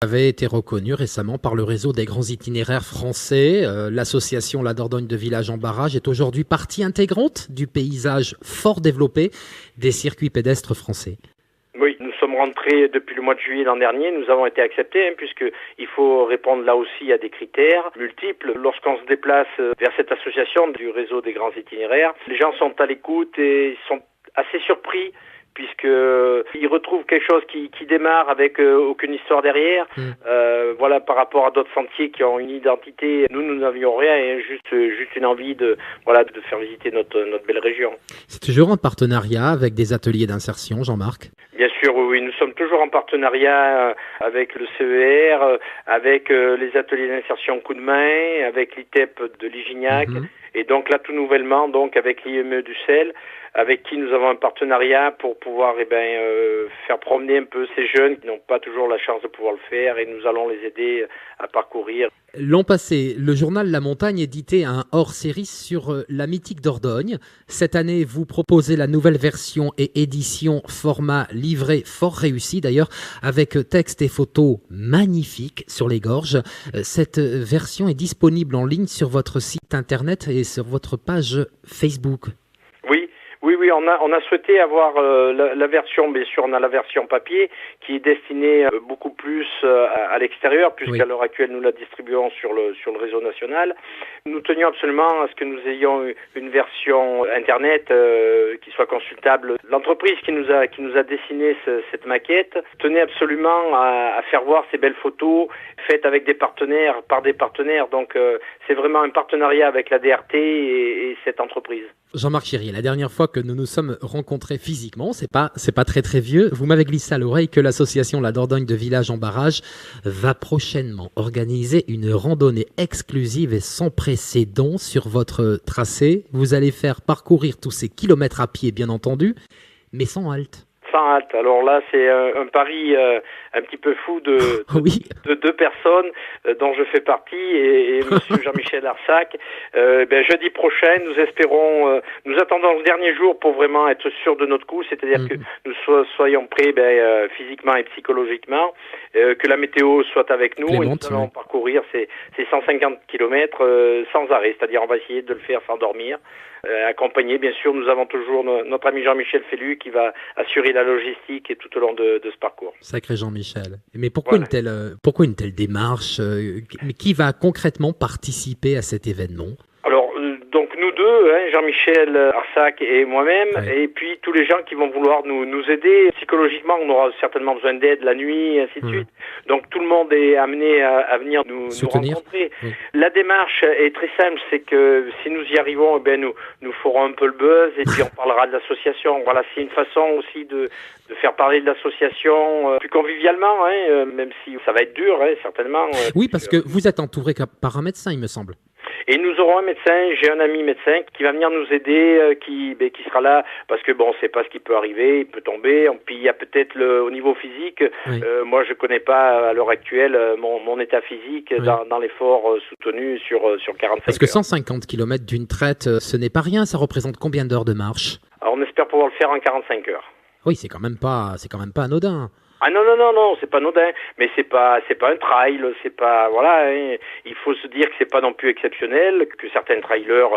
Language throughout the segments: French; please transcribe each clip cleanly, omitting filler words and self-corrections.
Avait été reconnu récemment par le réseau des grands itinéraires français. L'association La Dordogne de Village en Barrage est aujourd'hui partie intégrante du paysage fort développé des circuits pédestres français. Oui, nous sommes rentrés depuis le mois de juillet l'an dernier. Nous avons été acceptés puisqu'il faut répondre là aussi à des critères multiples. Lorsqu'on se déplace vers cette association du réseau des grands itinéraires, les gens sont à l'écoute et sont assez surpris puisqu'ils retrouvent quelque chose qui démarre avec aucune histoire derrière. Voilà, par rapport à d'autres sentiers qui ont une identité, nous n'avions rien, et juste une envie de faire visiter notre belle région. C'est toujours en partenariat avec des ateliers d'insertion, Jean-Marc? Bien sûr, oui, nous sommes toujours en partenariat avec le CER, avec les ateliers d'insertion Coup de main, avec l'ITEP de Ligignac, et donc là tout nouvellement donc avec l'IME du Sel, avec qui nous avons un partenariat pour pouvoir faire promener un peu ces jeunes qui n'ont pas toujours la chance de pouvoir le faire, et nous allons les aider à parcourir. L'an passé, le journal La Montagne éditait un hors-série sur la mythique Dordogne. Cette année, vous proposez la nouvelle version et édition format livret fort réussi d'ailleurs, avec texte et photos magnifiques sur les gorges. Cette version est disponible en ligne sur votre site internet et sur votre page Facebook. Oui, on a souhaité avoir la version, bien sûr, on a la version papier qui est destinée beaucoup plus à l'extérieur, puisqu'à l'heure actuelle nous la distribuons sur le réseau national. Nous tenions absolument à ce que nous ayons une version internet qui soit consultable. L'entreprise qui nous a dessiné cette maquette tenait absolument à faire voir ces belles photos faites avec des partenaires, par des partenaires. Donc c'est vraiment un partenariat avec la DRT et cette entreprise. Jean-Marc Chirier, la dernière fois que nous nous sommes rencontrés physiquement, c'est pas très vieux, vous m'avez glissé à l'oreille que l'association La Dordogne de Village en Barrage va prochainement organiser une randonnée exclusive et sans précédent sur votre tracé. Vous allez faire parcourir tous ces kilomètres à pied, bien entendu, mais sans halte. Sans halte. Alors là, c'est un pari un petit peu fou de deux personnes dont je fais partie, et Monsieur Jean-Michel Arsac. Jeudi prochain, nous espérons, nous attendons le dernier jour pour vraiment être sûr de notre coup, c'est-à-dire que nous soyons prêts physiquement et psychologiquement, que la météo soit avec nous, et nous allons parcourir ces 150 kilomètres sans arrêt, c'est-à-dire on va essayer de le faire sans dormir. Accompagné, bien sûr, nous avons toujours notre ami Jean-Michel Félu qui va assurer la logistique et tout au long de ce parcours. Sacré Jean-Michel. Mais pourquoi une telle démarche? Qui va concrètement participer à cet événement? Alors, donc nous deux, Jean-Michel Arsac et moi-même, et puis tous les gens qui vont vouloir nous aider. Psychologiquement, on aura certainement besoin d'aide la nuit, et ainsi de suite. Donc tout le monde est amené à venir nous rencontrer. La démarche est très simple, c'est que si nous y arrivons, nous ferons un peu le buzz, et puis on parlera de l'association. Voilà, c'est une façon aussi de faire parler de l'association plus convivialement, même si ça va être dur, certainement. Oui, parce que vous êtes entouré par un médecin, il me semble. Et nous aurons un médecin, j'ai un ami médecin qui va venir nous aider, qui sera là, parce que on sait pas ce qui peut arriver, il peut tomber. Puis il y a peut-être au niveau physique, moi je connais pas à l'heure actuelle mon état physique dans l'effort soutenu sur 45 heures. Parce que 150 km d'une traite, ce n'est pas rien, ça représente combien d'heures de marche? Alors, on espère pouvoir le faire en 45 heures. Oui, c'est quand même pas anodin. Ah non, c'est pas anodin, mais c'est pas un trail, c'est pas, il faut se dire que c'est pas non plus exceptionnel, que certains trailers,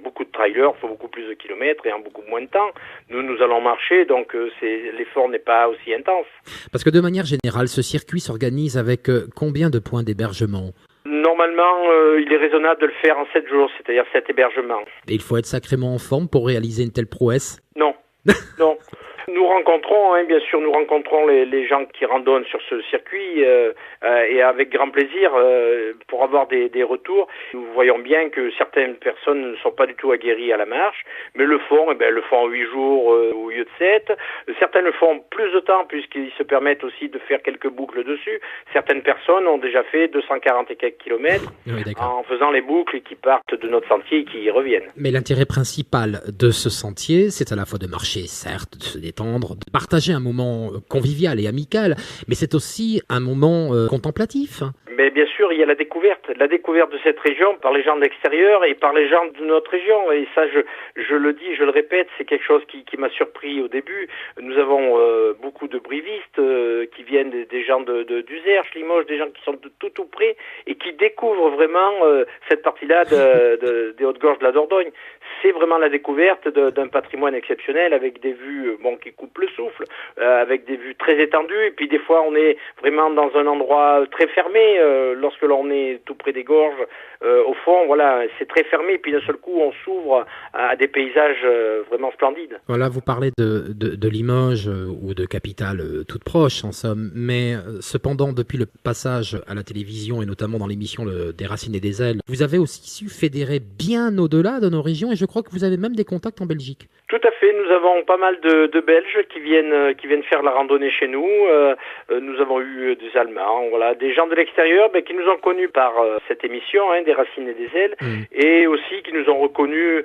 beaucoup de trailers font beaucoup plus de kilomètres et en beaucoup moins de temps. Nous allons marcher, donc l'effort n'est pas aussi intense. Parce que de manière générale, ce circuit s'organise avec combien de points d'hébergement? Normalement, il est raisonnable de le faire en 7 jours, c'est-à-dire 7 hébergements. Et il faut être sacrément en forme pour réaliser une telle prouesse? Non, non. Nous rencontrons, bien sûr, les gens qui randonnent sur ce circuit et avec grand plaisir pour avoir des retours. Nous voyons bien que certaines personnes ne sont pas du tout aguerries à la marche, mais le font en 8 jours au lieu de 7. Certains le font plus de temps puisqu'ils se permettent aussi de faire quelques boucles dessus. Certaines personnes ont déjà fait 240 et quelques kilomètres en faisant les boucles qui partent de notre sentier et qui y reviennent. Mais l'intérêt principal de ce sentier, c'est à la fois de marcher, certes, de se détendre, détendre, de partager un moment convivial et amical, mais c'est aussi un moment contemplatif. Mais bien sûr, il y a la découverte de cette région par les gens de l'extérieur et par les gens de notre région. Et ça, je le dis, je le répète, c'est quelque chose qui m'a surpris au début. Nous avons beaucoup de brivistes qui viennent des gens d'Uzerche, Limoges, des gens qui sont de tout près et qui découvrent vraiment cette partie-là des Hautes-Gorges de la Dordogne. C'est vraiment la découverte d'un patrimoine exceptionnel avec des vues qui coupent le souffle, avec des vues très étendues. Et puis des fois, on est vraiment dans un endroit très fermé. Lorsque l'on est tout près des gorges, au fond, voilà, c'est très fermé. Et puis d'un seul coup, on s'ouvre à des paysages vraiment splendides. Voilà, vous parlez de Limoges ou de capitale toute proche, en somme. Mais cependant, depuis le passage à la télévision et notamment dans l'émission des Racines et des Ailes, vous avez aussi su fédérer bien au-delà de nos régions et je crois que vous avez même des contacts en Belgique. Tout à fait, nous avons pas mal de Belges qui viennent faire la randonnée chez nous. Nous avons eu des Allemands, voilà, des gens de l'extérieur qui nous ont connus par cette émission, des Racines et des Ailes, et aussi qui nous ont reconnus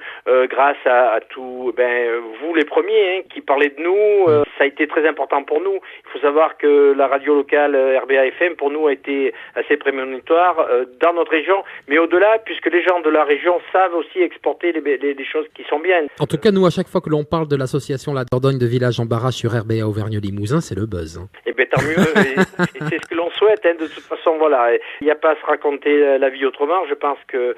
grâce à tout, vous les premiers qui parlez de nous. Ça a été très important pour nous. Il faut savoir que la radio locale RBA FM pour nous a été assez prémonitoire dans notre région, mais au-delà, puisque les gens de la région savent aussi exporter les choses qui sont bien. En tout cas, nous, à chaque fois que l'on parle de l'association La Dordogne de Village en Barrage sur RBA Auvergne-Limousin, c'est le buzz. Eh bien, tant mieux. et c'est ce que l'on souhaite. De toute façon, voilà. Il n'y a pas à se raconter la vie autrement. Je pense que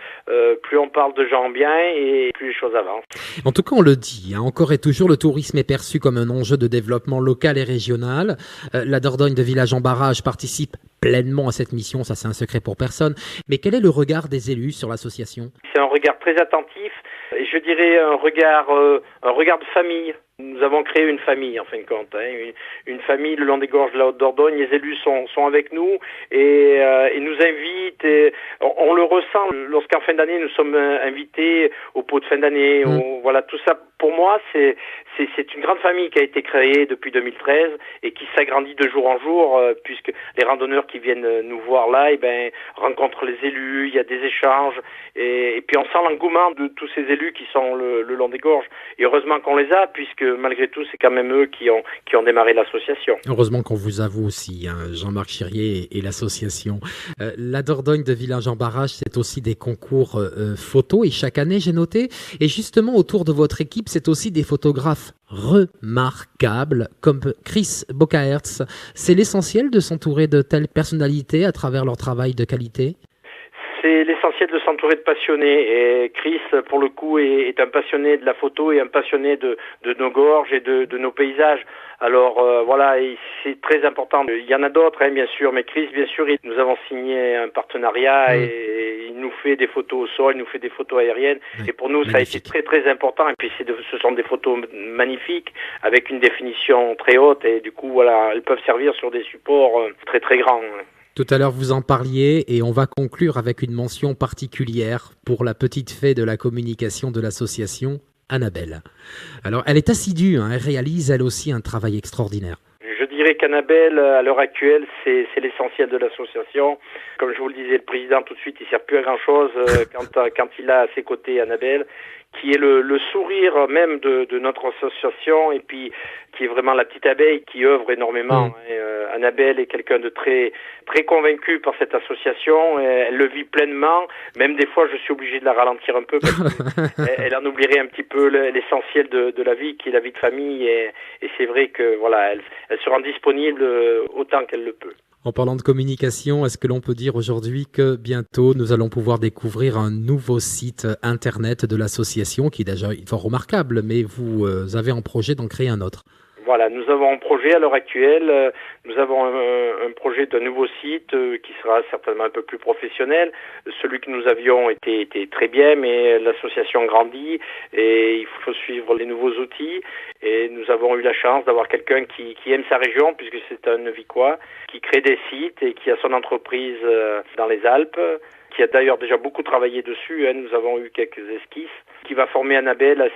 plus on parle de gens bien et plus les choses avancent. En tout cas, on le dit, encore et toujours, le tourisme est perçu comme un enjeu de développement local et régional. La Dordogne de Village en Barrage participe pleinement à cette mission, ça c'est un secret pour personne. Mais quel est le regard des élus sur l'association ? C'est un regard très attentif, et je dirais un regard de famille. Nous avons créé une famille en fin de compte, une famille le long des gorges de la Haute-Dordogne. Les élus sont avec nous et nous invitent. Et on le ressent lorsqu'en fin d'année nous sommes invités au pot de fin d'année. Voilà, tout ça pour moi c'est une grande famille qui a été créée depuis 2013 et qui s'agrandit de jour en jour puisque les randonneurs qui viennent nous voir là rencontrent les élus. Il y a des échanges et puis on sent l'engouement de tous ces élus qui sont le long des gorges. Et heureusement qu'on les a puisque malgré tout, c'est quand même eux qui ont démarré l'association. Heureusement qu'on vous avoue aussi, Jean-Marc Chirier et l'association. La Dordogne de Village en Barrage, c'est aussi des concours photos et chaque année, j'ai noté. Et justement, autour de votre équipe, c'est aussi des photographes remarquables comme Chris Bokaerts. C'est l'essentiel de s'entourer de telles personnalités à travers leur travail de qualité ? C'est l'essentiel de s'entourer de passionnés et Chris, pour le coup, est un passionné de la photo et un passionné de nos gorges et de nos paysages. Alors voilà, c'est très important. Il y en a d'autres, bien sûr, mais Chris, bien sûr, nous avons signé un partenariat et il nous fait des photos au sol, il nous fait des photos aériennes. Et pour nous, ça a été très très important. Et puis ce sont des photos magnifiques avec une définition très haute et du coup, voilà, elles peuvent servir sur des supports très très grands. Tout à l'heure, vous en parliez et on va conclure avec une mention particulière pour la petite fée de la communication de l'association, Annabelle. Alors, elle est assidue, elle réalise elle aussi un travail extraordinaire. Je dirais qu'Annabelle, à l'heure actuelle, c'est l'essentiel de l'association. Comme je vous le disais, le président, tout de suite, il ne sert plus à grand-chose quand il a à ses côtés Annabelle, qui est le sourire même de notre association et puis qui est vraiment la petite abeille qui œuvre énormément. Annabelle est quelqu'un de très très convaincu par cette association. Elle le vit pleinement. Même des fois, je suis obligé de la ralentir un peu parce qu'elle en oublierait un petit peu l'essentiel de la vie, qui est la vie de famille. Et c'est vrai que voilà, elle se rend disponible autant qu'elle le peut. En parlant de communication, est-ce que l'on peut dire aujourd'hui que bientôt nous allons pouvoir découvrir un nouveau site internet de l'association qui est déjà fort remarquable, mais vous avez en projet d'en créer un autre? Voilà, nous avons un projet à l'heure actuelle, nous avons un projet d'un nouveau site qui sera certainement un peu plus professionnel. Celui que nous avions était très bien, mais l'association grandit et il faut suivre les nouveaux outils. Et nous avons eu la chance d'avoir quelqu'un qui aime sa région, puisque c'est un Nevicois, qui crée des sites et qui a son entreprise dans les Alpes. qui a d'ailleurs déjà beaucoup travaillé dessus. Nous avons eu quelques esquisses, qui va former Annabelle à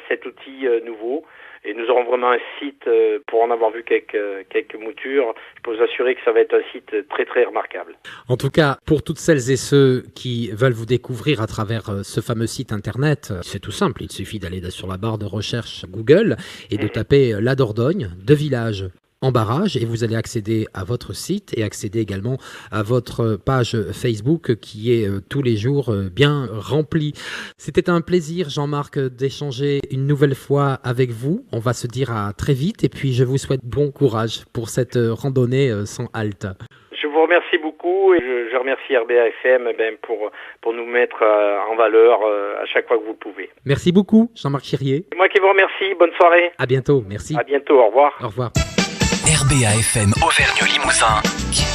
cet outil nouveau. Et nous aurons vraiment un site, pour en avoir vu quelques moutures, je peux vous assurer que ça va être un site très très remarquable. En tout cas, pour toutes celles et ceux qui veulent vous découvrir à travers ce fameux site internet, c'est tout simple, il suffit d'aller sur la barre de recherche Google et de taper la Dordogne, 2 villages en barrage, et vous allez accéder à votre site et accéder également à votre page Facebook qui est tous les jours bien remplie. C'était un plaisir, Jean-Marc, d'échanger une nouvelle fois avec vous. On va se dire à très vite et puis je vous souhaite bon courage pour cette randonnée sans halte. Je vous remercie beaucoup et je remercie RBA FM pour nous mettre en valeur à chaque fois que vous le pouvez. Merci beaucoup, Jean-Marc Chirier. C'est moi qui vous remercie. Bonne soirée. À bientôt. Merci. À bientôt. Au revoir. Au revoir. RBA FM Auvergne Limousin.